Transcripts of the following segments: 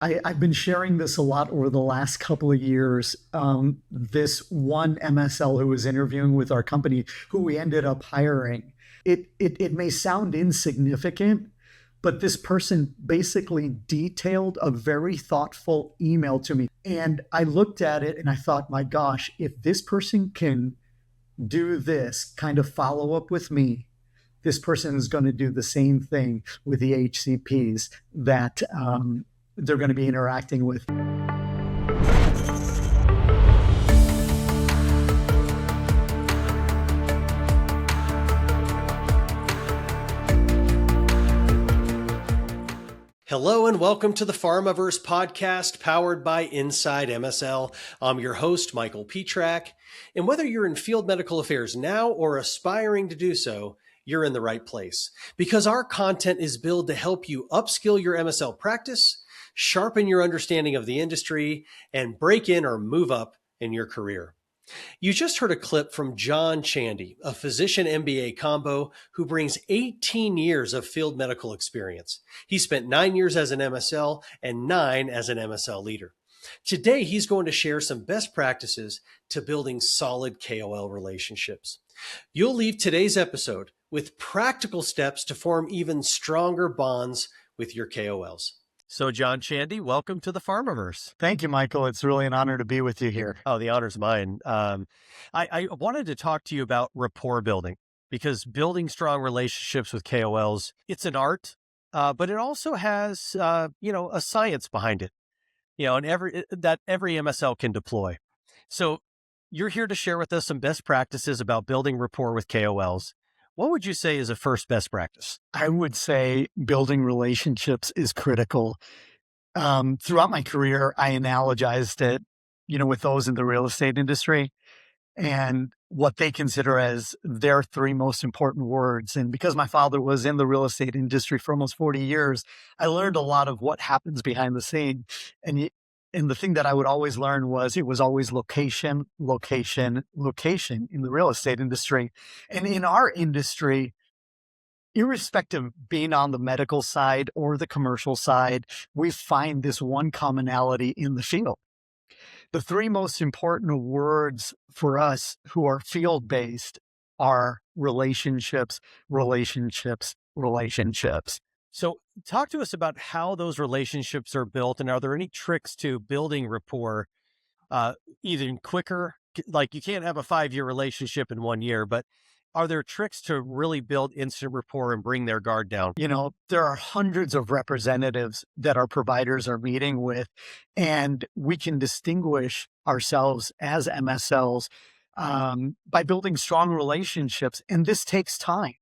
I've been sharing this a lot over the last couple of years. This one MSL who was interviewing with our company, who we ended up hiring, it may sound insignificant, but this person basically detailed a very thoughtful email to me. And I looked at it and I thought, my gosh, if this person can do this kind of follow up with me, this person is going to do the same thing with the HCPs that they're going to be interacting with. Hello and welcome to the Pharmaverse Podcast, powered by Inside MSL. I'm your host, Michael Pietrack, and whether you're in field medical affairs now or aspiring to do so, you're in the right place, because our content is built to help you upskill your MSL practice, sharpen your understanding of the industry, and break in or move up in your career. You just heard a clip from John Chandy, a physician MBA combo who brings 18 years of field medical experience. He spent 9 years as an MSL and 9 as an MSL leader. Today, he's going to share some best practices to building solid KOL relationships. You'll leave today's episode with practical steps to form even stronger bonds with your KOLs. So, John Chandy, welcome to the Pharmaverse. Thank you, Michael. It's really an honor to be with you here. Oh, the honor's mine. I wanted to talk to you about rapport building, because building strong relationships with KOLs, it's an art, but it also has, a science behind it, and every MSL can deploy. So you're here to share with us some best practices about building rapport with KOLs. What would you say is a first best practice? I would say building relationships is critical. Throughout my career, I analogized it, with those in the real estate industry and what they consider as their 3 most important words. And because my father was in the real estate industry for almost 40 years, I learned a lot of what happens behind the scene. And the thing that I would always learn was it was always location, location, location in the real estate industry. And in our industry, irrespective of being on the medical side or the commercial side, we find this one commonality in the field. The 3 most important words for us who are field-based are relationships, relationships, relationships. So talk to us about how those relationships are built, and are there any tricks to building rapport even quicker? Like, you can't have a 5-year relationship in 1 year, but are there tricks to really build instant rapport and bring their guard down? There are hundreds of representatives that our providers are meeting with, and we can distinguish ourselves as MSLs by building strong relationships, and this takes time.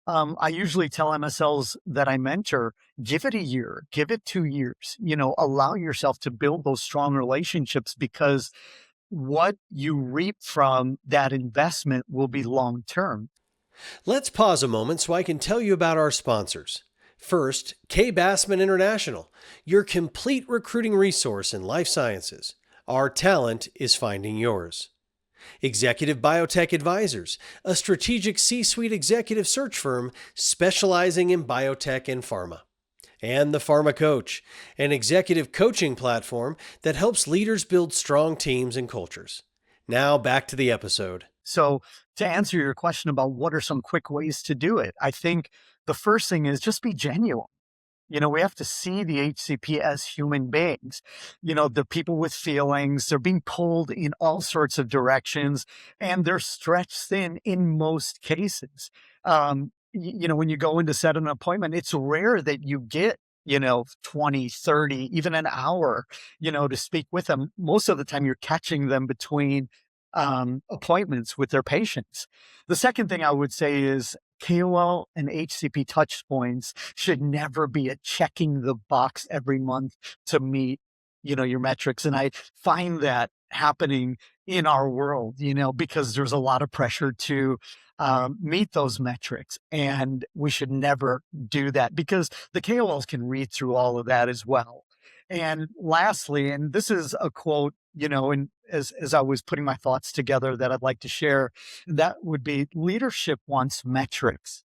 I usually tell MSLs that I mentor, give it a year, give it 2 years, allow yourself to build those strong relationships, because what you reap from that investment will be long-term. Let's pause a moment so I can tell you about our sponsors. First, K. Bassman International, your complete recruiting resource in life sciences. Our talent is finding yours. Executive Biotech Advisors, a strategic C-suite executive search firm specializing in biotech and pharma. And the Pharma Coach, an executive coaching platform that helps leaders build strong teams and cultures. Now back to the episode. So to answer your question about what are some quick ways to do it, I think the first thing is just be genuine. We have to see the HCP as human beings. They're people with feelings. They're being pulled in all sorts of directions, and they're stretched thin in most cases. When you go in to set an appointment, it's rare that you get, 20, 30, even an hour, to speak with them. Most of the time you're catching them between appointments with their patients. The second thing I would say is KOL and HCP touch points should never be a checking the box every month to meet, your metrics. And I find that happening in our world, because there's a lot of pressure to meet those metrics. And we should never do that, because the KOLs can read through all of that as well. And lastly, and this is a quote, and as I was putting my thoughts together that I'd like to share, that would be, leadership wants metrics,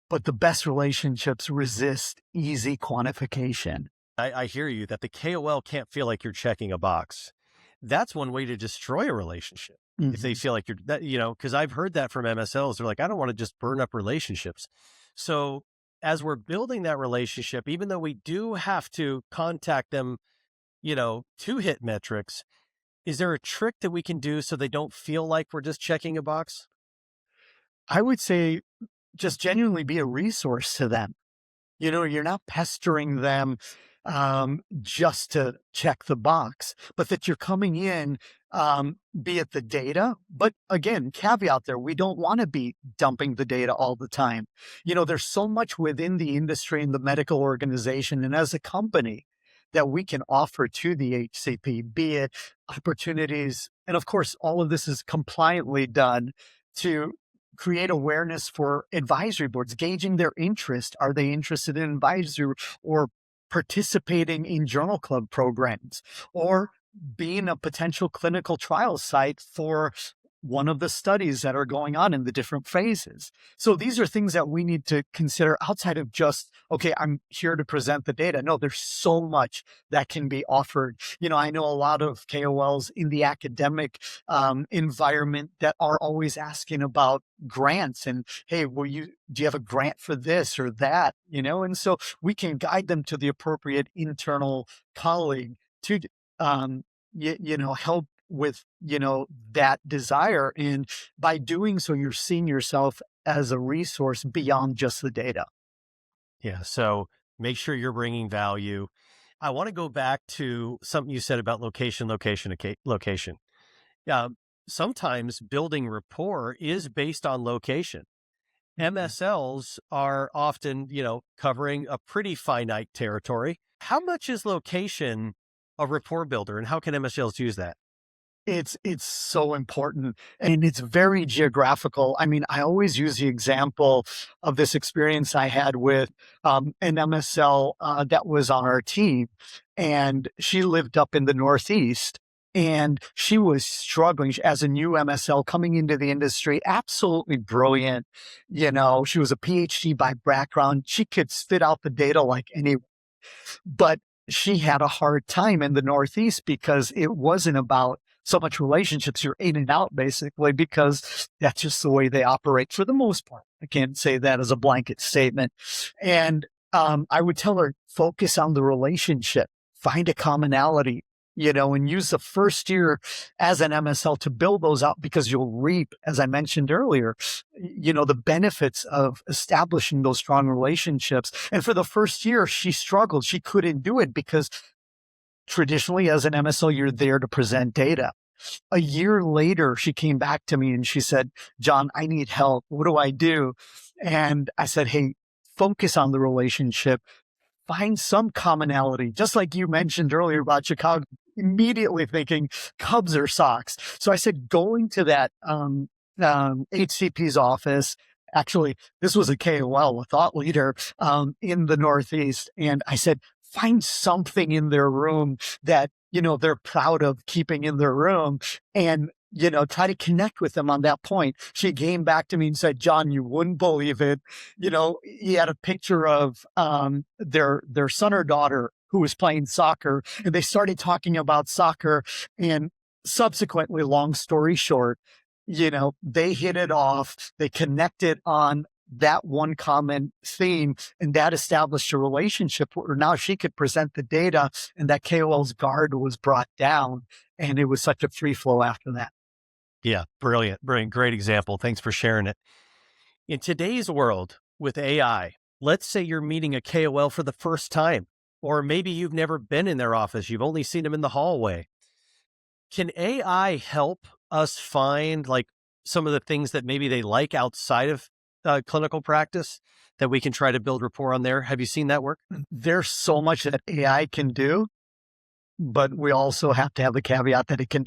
but the best relationships resist easy quantification. I hear you that the KOL can't feel like you're checking a box. That's one way to destroy a relationship. If they feel like you're that, because I've heard that from MSLs. They're like, I don't want to just burn up relationships. So as we're building that relationship, even though we do have to contact them, to hit metrics, is there a trick that we can do so they don't feel like we're just checking a box? I would say just genuinely be a resource to them. You're not pestering them just to check the box, but that you're coming in, be it the data. But again, caveat there, we don't want to be dumping the data all the time. There's so much within the industry and the medical organization and as a company that we can offer to the HCP, be it opportunities. And of course, all of this is compliantly done to create awareness for advisory boards, gauging their interest. Are they interested in advisory or participating in journal club programs or being a potential clinical trial site for one of the studies that are going on in the different phases? So these are things that we need to consider outside of just, okay, I'm here to present the data. No, there's so much that can be offered. I know a lot of KOLs in the academic environment that are always asking about grants and, hey, do you have a grant for this or that? And so we can guide them to the appropriate internal colleague to, help with, that desire. And by doing so, you're seeing yourself as a resource beyond just the data. Yeah. So make sure you're bringing value. I want to go back to something you said about location. Yeah. Sometimes building rapport is based on location. MSLs are often, covering a pretty finite territory. How much is location a rapport builder and how can MSLs use that? It's so important and it's very geographical. I mean, I always use the example of this experience I had with an MSL that was on our team, and she lived up in the Northeast. And she was struggling as a new MSL coming into the industry, absolutely brilliant. She was a PhD by background. She could spit out the data like anyone. But she had a hard time in the Northeast because it wasn't about so much relationships. You're in and out basically because that's just the way they operate for the most part. I can't say that as a blanket statement. And I would tell her, focus on the relationship, find a commonality, and use the first year as an MSL to build those out because you'll reap, as I mentioned earlier, the benefits of establishing those strong relationships. And for the first year, she struggled. She couldn't do it because traditionally as an MSL, you're there to present data. A year later, she came back to me and she said, John, I need help. What do I do? And I said, hey, focus on the relationship. Find some commonality, just like you mentioned earlier about Chicago, immediately thinking Cubs or Sox. So I said, going to that HCP's office, actually, this was a KOL, a thought leader in the Northeast. And I said, find something in their room that, they're proud of keeping in their room and, try to connect with them on that point. She came back to me and said, John, you wouldn't believe it. He had a picture of their son or daughter who was playing soccer, and they started talking about soccer. And subsequently, long story short, they hit it off. They connected on that one common theme, and that established a relationship where now she could present the data and that KOL's guard was brought down. And it was such a free flow after that. Yeah, brilliant. Great example. Thanks for sharing it. In today's world with AI, let's say you're meeting a KOL for the first time, or maybe you've never been in their office. You've only seen them in the hallway. Can AI help us find like some of the things that maybe they like outside of clinical practice that we can try to build rapport on there? Have you seen that work? There's so much that AI can do, but we also have to have the caveat that it can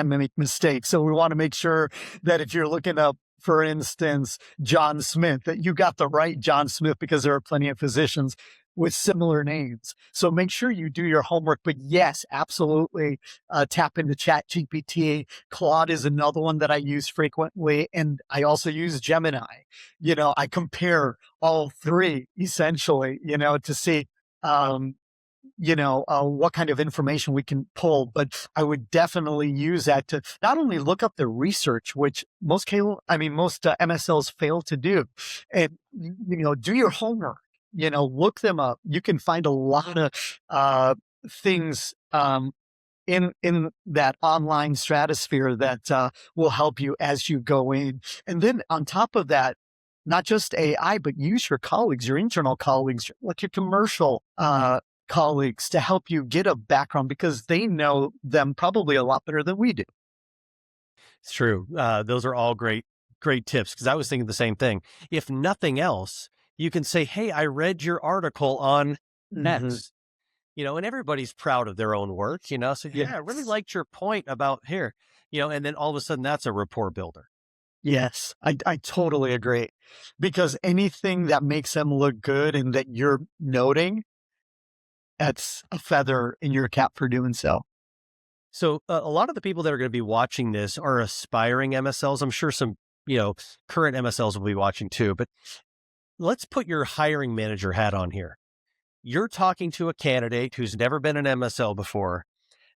make mistakes. So we want to make sure that if you're looking up, for instance, John Smith, that you got the right John Smith, because there are plenty of physicians with similar names. So make sure you do your homework. But yes, absolutely, tap into ChatGPT. Claude is another one that I use frequently. And I also use Gemini. I compare all three essentially, to see what kind of information we can pull, but I would definitely use that to not only look up the research, which most MSLs fail to do, and, do your homework, look them up. You can find a lot of things in that online stratosphere that will help you as you go in. And then on top of that, not just AI, but use your colleagues, your internal colleagues, like your commercial colleagues to help you get a background because they know them probably a lot better than we do. It's true. Those are all great tips because I was thinking the same thing. If nothing else, you can say, hey, I read your article on X, and everybody's proud of their own work, so yeah, I really liked your point about here, and then all of a sudden that's a rapport builder. Yes, I totally agree because anything that makes them look good and that you're noting, that's a feather in your cap for doing so. So a lot of the people that are going to be watching this are aspiring MSLs. I'm sure some, current MSLs will be watching too, but let's put your hiring manager hat on here. You're talking to a candidate who's never been an MSL before.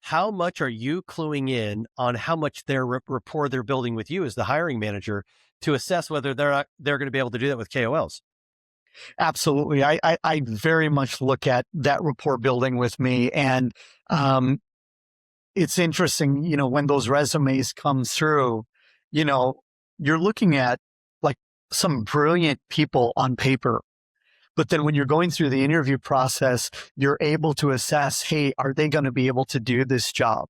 How much are you cluing in on how much their rapport they're building with you as the hiring manager to assess whether they're going to be able to do that with KOLs? Absolutely. I very much look at that rapport building with me. And it's interesting, when those resumes come through, you're looking at like some brilliant people on paper. But then when you're going through the interview process, you're able to assess, hey, are they going to be able to do this job?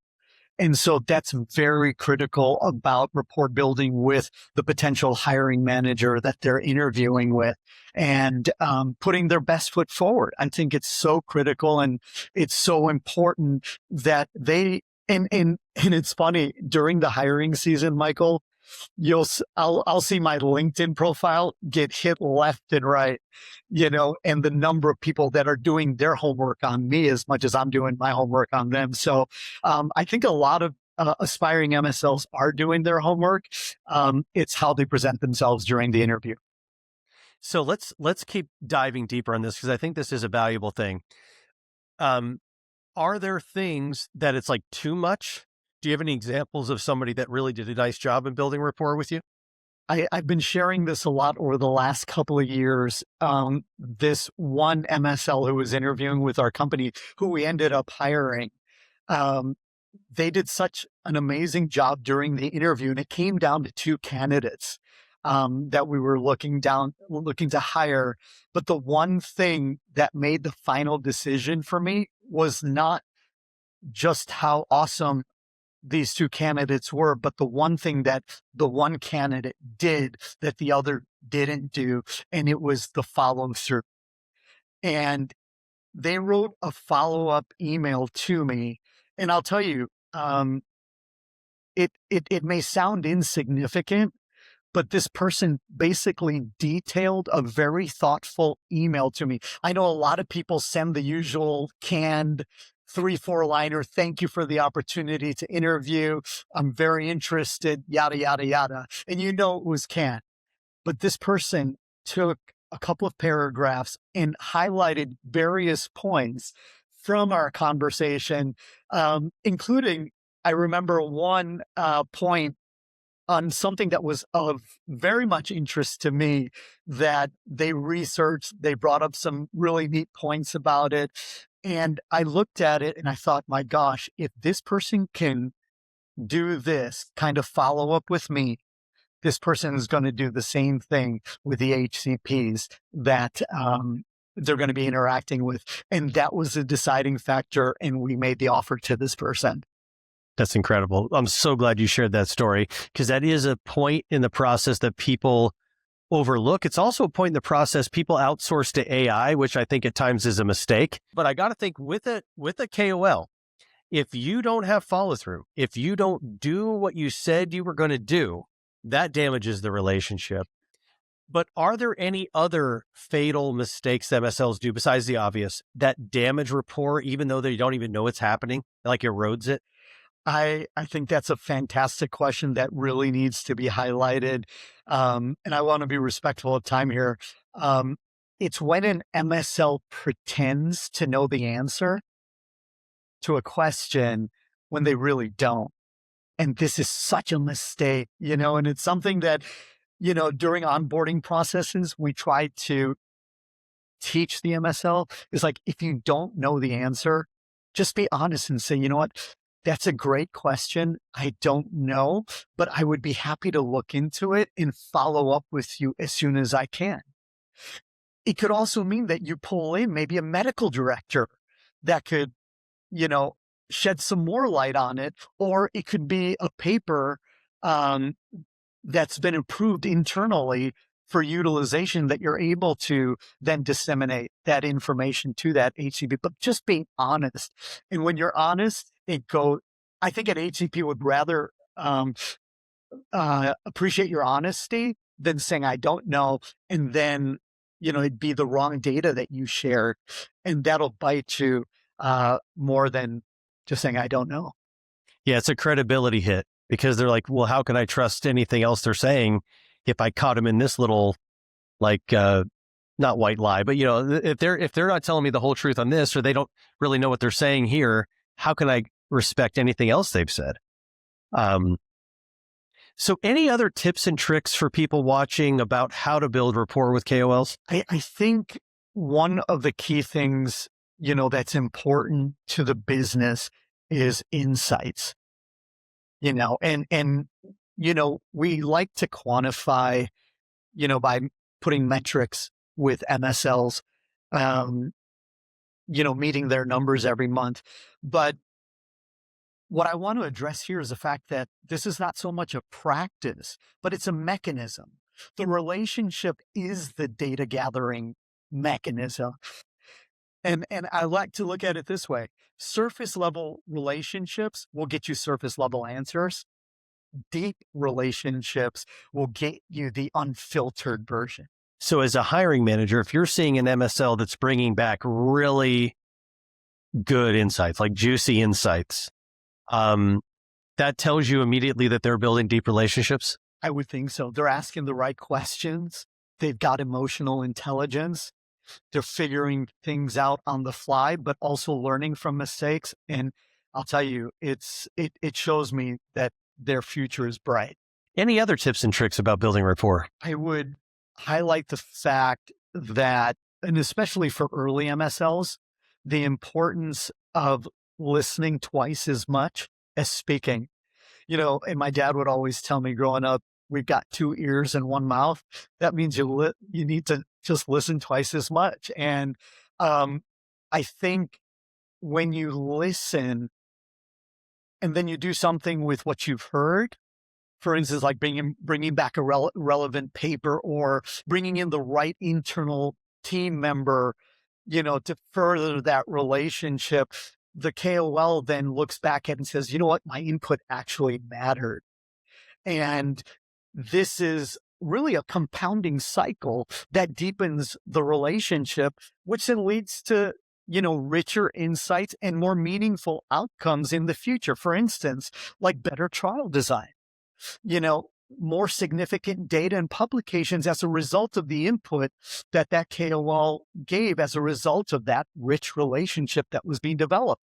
And so that's very critical about rapport building with the potential hiring manager that they're interviewing with and putting their best foot forward. I think it's so critical and it's so important that they, and it's funny, during the hiring season, Michael, I'll see my LinkedIn profile get hit left and right, and the number of people that are doing their homework on me as much as I'm doing my homework on them. So I think a lot of aspiring MSLs are doing their homework. It's how they present themselves during the interview. So let's keep diving deeper on this because I think this is a valuable thing. Are there things that it's like too much? Do you have any examples of somebody that really did a nice job in building rapport with you? I've been sharing this a lot over the last couple of years. This one MSL who was interviewing with our company, who we ended up hiring, they did such an amazing job during the interview, and it came down to two candidates that we were looking to hire. But the one thing that made the final decision for me was not just how awesome these two candidates were, but the one thing that the one candidate did that the other didn't do, and it was the follow through. And they wrote a follow-up email to me, and I'll tell you, it may sound insignificant, but this person basically detailed a very thoughtful email to me. I know a lot of people send the usual canned 3-4-liner, thank you for the opportunity to interview. I'm very interested, yada, yada, yada. And it was canned. But this person took a couple of paragraphs and highlighted various points from our conversation, including, I remember one point on something that was of very much interest to me that they researched. They brought up some really neat points about it. And I looked at it and I thought, my gosh, if this person can do this kind of follow up with me, this person is going to do the same thing with the HCPs that they're going to be interacting with. And that was a deciding factor. And we made the offer to this person. That's incredible. I'm so glad you shared that story because that is a point in the process that people overlook. It's also a point in the process people outsource to AI, which I think at times is a mistake. But I got to think with a KOL, if you don't have follow through, if you don't do what you said you were going to do, that damages the relationship. But are there any other fatal mistakes that MSLs do besides the obvious that damage rapport, even though they don't even know it's happening, like erodes it? I think that's a fantastic question that really needs to be highlighted. And I want to be respectful of time here. It's when an MSL pretends to know the answer to a question when they really don't. And this is such a mistake, and it's something that, during onboarding processes, we try to teach the MSL is like, if you don't know the answer, just be honest and say, you know what, that's a great question. I don't know, but I would be happy to look into it and follow up with you as soon as I can. It could also mean that you pull in maybe a medical director that could, shed some more light on it, or it could be a paper that's been approved internally for utilization that you're able to then disseminate that information to that HCP, but just being honest. And when you're honest, I think an HCP would rather appreciate your honesty than saying, I don't know. And then, it'd be the wrong data that you shared, and that'll bite you more than just saying, I don't know. Yeah, it's a credibility hit because they're like, well, how can I trust anything else they're saying if I caught them in this little, not white lie, but if they're not telling me the whole truth on this, or they don't really know what they're saying here, how can I respect anything else they've said? So any other tips and tricks for people watching about how to build rapport with KOLs? I think one of the key things, that's important to the business is insights, and we like to quantify, by putting metrics with MSLs, meeting their numbers every month. But what I want to address here is the fact that this is not so much a practice, but it's a mechanism. The relationship is the data gathering mechanism. And I like to look at it this way. Surface level relationships will get you surface level answers. Deep relationships will get you the unfiltered version. So as a hiring manager, if you're seeing an MSL that's bringing back really good insights, like juicy insights, that tells you immediately that they're building deep relationships? I would think so. They're asking the right questions. They've got emotional intelligence. They're figuring things out on the fly, but also learning from mistakes. And I'll tell you, it shows me that their future is bright. Any other tips and tricks about building rapport? I would highlight the fact that, and especially for early MSLs, the importance of listening twice as much as speaking. And my dad would always tell me growing up, we've got 2 ears and 1 mouth. That means you need to just listen twice as much. And I think when you listen and then you do something with what you've heard, for instance, like bringing back a relevant paper or bringing in the right internal team member, to further that relationship, the KOL then looks back at it and says, you know what, my input actually mattered. And this is really a compounding cycle that deepens the relationship, which then leads to, richer insights and more meaningful outcomes in the future. For instance, like better trial design, more significant data and publications as a result of the input that KOL gave as a result of that rich relationship that was being developed.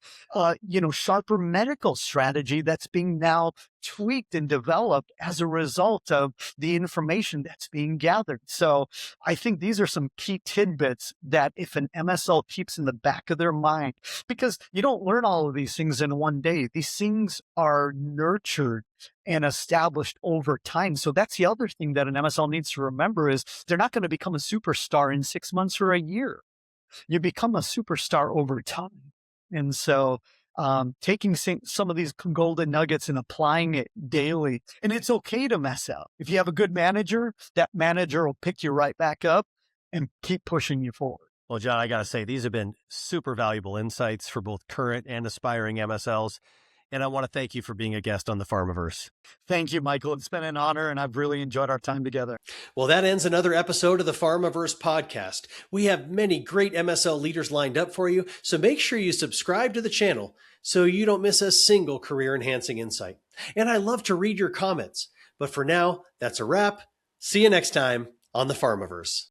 Sharper medical strategy that's being now tweaked and developed as a result of the information that's being gathered. So I think these are some key tidbits that if an MSL keeps in the back of their mind, because you don't learn all of these things in one day. These things are nurtured and established over time. So that's the other thing that an MSL needs to remember is they're not going to become a superstar in 6 months or a year. You become a superstar over time. And so taking some of these golden nuggets and applying it daily. And it's okay to mess up. If you have a good manager, that manager will pick you right back up and keep pushing you forward. Well, John, I got to say, these have been super valuable insights for both current and aspiring MSLs. And I want to thank you for being a guest on the Pharmaverse. Thank you, Michael. It's been an honor, and I've really enjoyed our time together. Well, that ends another episode of the Pharmaverse Podcast. We have many great MSL leaders lined up for you, so make sure you subscribe to the channel so you don't miss a single career-enhancing insight. And I love to read your comments. But for now, that's a wrap. See you next time on the Pharmaverse.